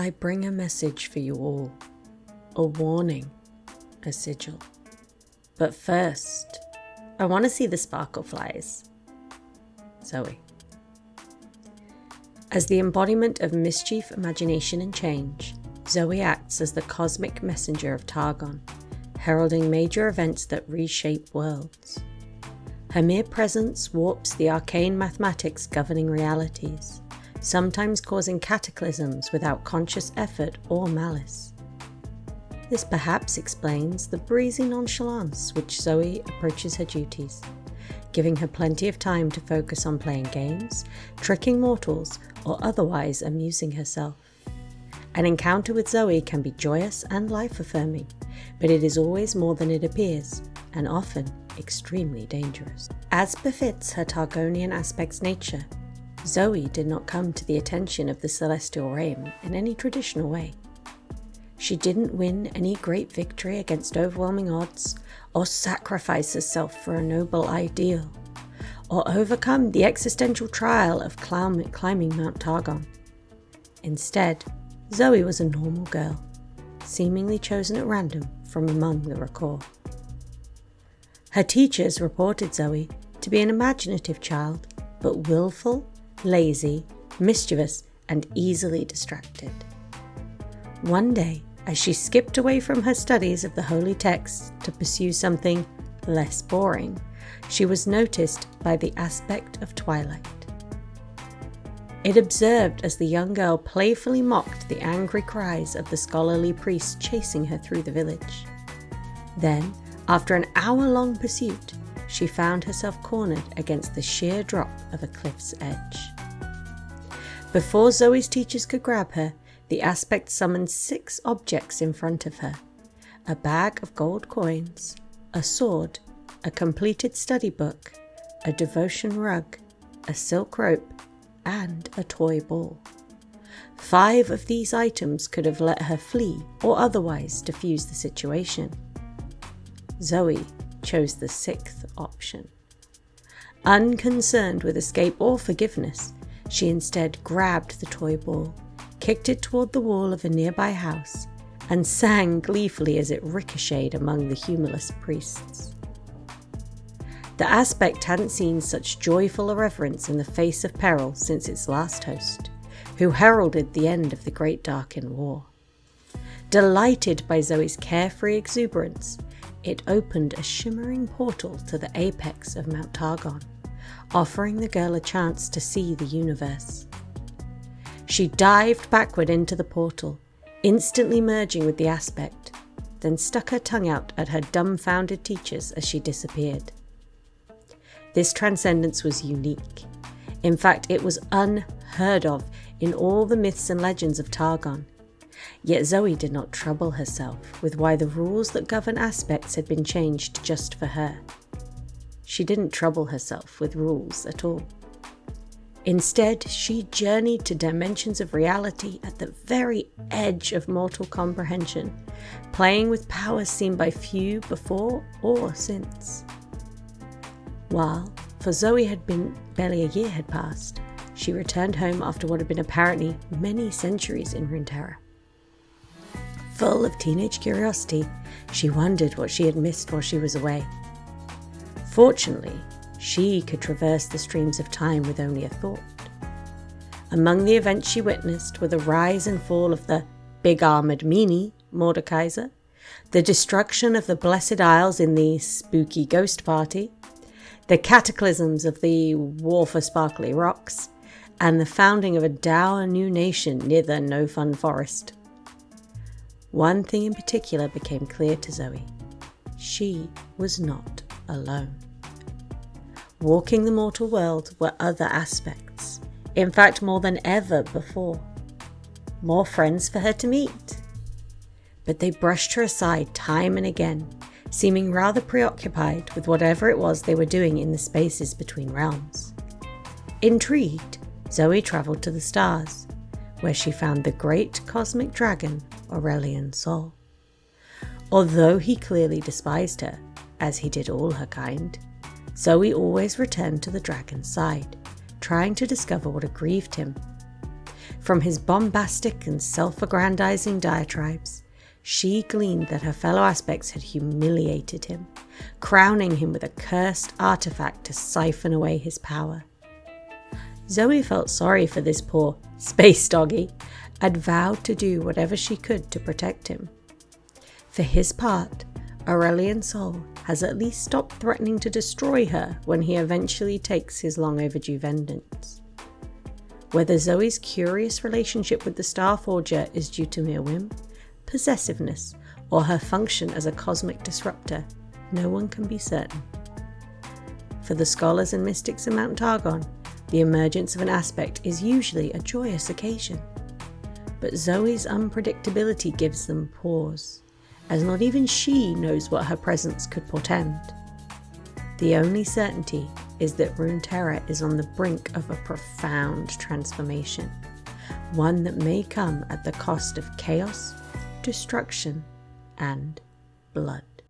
I bring a message for you all, a warning, a sigil. But first, I want to see the sparkle flies. Zoe. As the embodiment of mischief, imagination and change, Zoe acts as the cosmic messenger of Targon, heralding major events that reshape worlds. Her mere presence warps the arcane mathematics governing realities, sometimes causing cataclysms without conscious effort or malice. This perhaps explains the breezy nonchalance which Zoe approaches her duties, giving her plenty of time to focus on playing games, tricking mortals, or otherwise amusing herself. An encounter with Zoe can be joyous and life-affirming, but it is always more than it appears, and often extremely dangerous. As befits her Targonian aspect's nature, Zoe did not come to the attention of the celestial realm in any traditional way. She didn't win any great victory against overwhelming odds, or sacrifice herself for a noble ideal, or overcome the existential trial of climbing Mount Targon. Instead, Zoe was a normal girl, seemingly chosen at random from among the Rakor. Her teachers reported Zoe to be an imaginative child, but willful, lazy, mischievous, and easily distracted. One day, as she skipped away from her studies of the holy texts to pursue something less boring, she was noticed by the aspect of twilight. It observed as the young girl playfully mocked the angry cries of the scholarly priests chasing her through the village. Then, after an hour-long pursuit, she found herself cornered against the sheer drop of a cliff's edge. Before Zoe's teachers could grab her, the aspect summoned 6 objects in front of her: a bag of gold coins, a sword, a completed study book, a devotion rug, a silk rope, and a toy ball. 5 of these items could have let her flee or otherwise defuse the situation. Zoe chose the 6th option. Unconcerned with escape or forgiveness, she instead grabbed the toy ball, kicked it toward the wall of a nearby house, and sang gleefully as it ricocheted among the humorless priests. The aspect hadn't seen such joyful irreverence in the face of peril since its last host, who heralded the end of the Great Darkin War. Delighted by Zoe's carefree exuberance, it opened a shimmering portal to the apex of Mount Targon, offering the girl a chance to see the universe. She dived backward into the portal, instantly merging with the aspect, then stuck her tongue out at her dumbfounded teachers as she disappeared. This transcendence was unique. In fact, it was unheard of in all the myths and legends of Targon. Yet Zoe did not trouble herself with why the rules that govern aspects had been changed just for her. She didn't trouble herself with rules at all. Instead, she journeyed to dimensions of reality at the very edge of mortal comprehension, playing with powers seen by few before or since. While, for Zoe had been barely a year had passed, she returned home after what had been apparently many centuries in Runeterra. Full of teenage curiosity, she wondered what she had missed while she was away. Fortunately, she could traverse the streams of time with only a thought. Among the events she witnessed were the rise and fall of the big armoured meanie, Mordekaiser, the destruction of the Blessed Isles in the spooky ghost party, the cataclysms of the War for Sparkly Rocks, and the founding of a dour new nation near the No Fun Forest. One thing in particular became clear to Zoe. She was not alone. Walking the mortal world were other aspects, in fact more than ever before. More friends for her to meet. But they brushed her aside time and again, seeming rather preoccupied with whatever it was they were doing in the spaces between realms. Intrigued, Zoe travelled to the stars, where she found the great cosmic dragon, Aurelian Sol. Although he clearly despised her, as he did all her kind, Zoe always returned to the dragon's side, trying to discover what had grieved him. From his bombastic and self-aggrandizing diatribes, she gleaned that her fellow aspects had humiliated him, crowning him with a cursed artifact to siphon away his power. Zoe felt sorry for this poor space doggy, and vowed to do whatever she could to protect him. For his part, Aurelian Sol has at least stopped threatening to destroy her when he eventually takes his long overdue vengeance. Whether Zoe's curious relationship with the Starforger is due to mere whim, possessiveness, or her function as a cosmic disruptor, no one can be certain. For the scholars and mystics in Mount Targon, the emergence of an aspect is usually a joyous occasion. But Zoe's unpredictability gives them pause, as not even she knows what her presence could portend. The only certainty is that Runeterra is on the brink of a profound transformation, one that may come at the cost of chaos, destruction, and blood.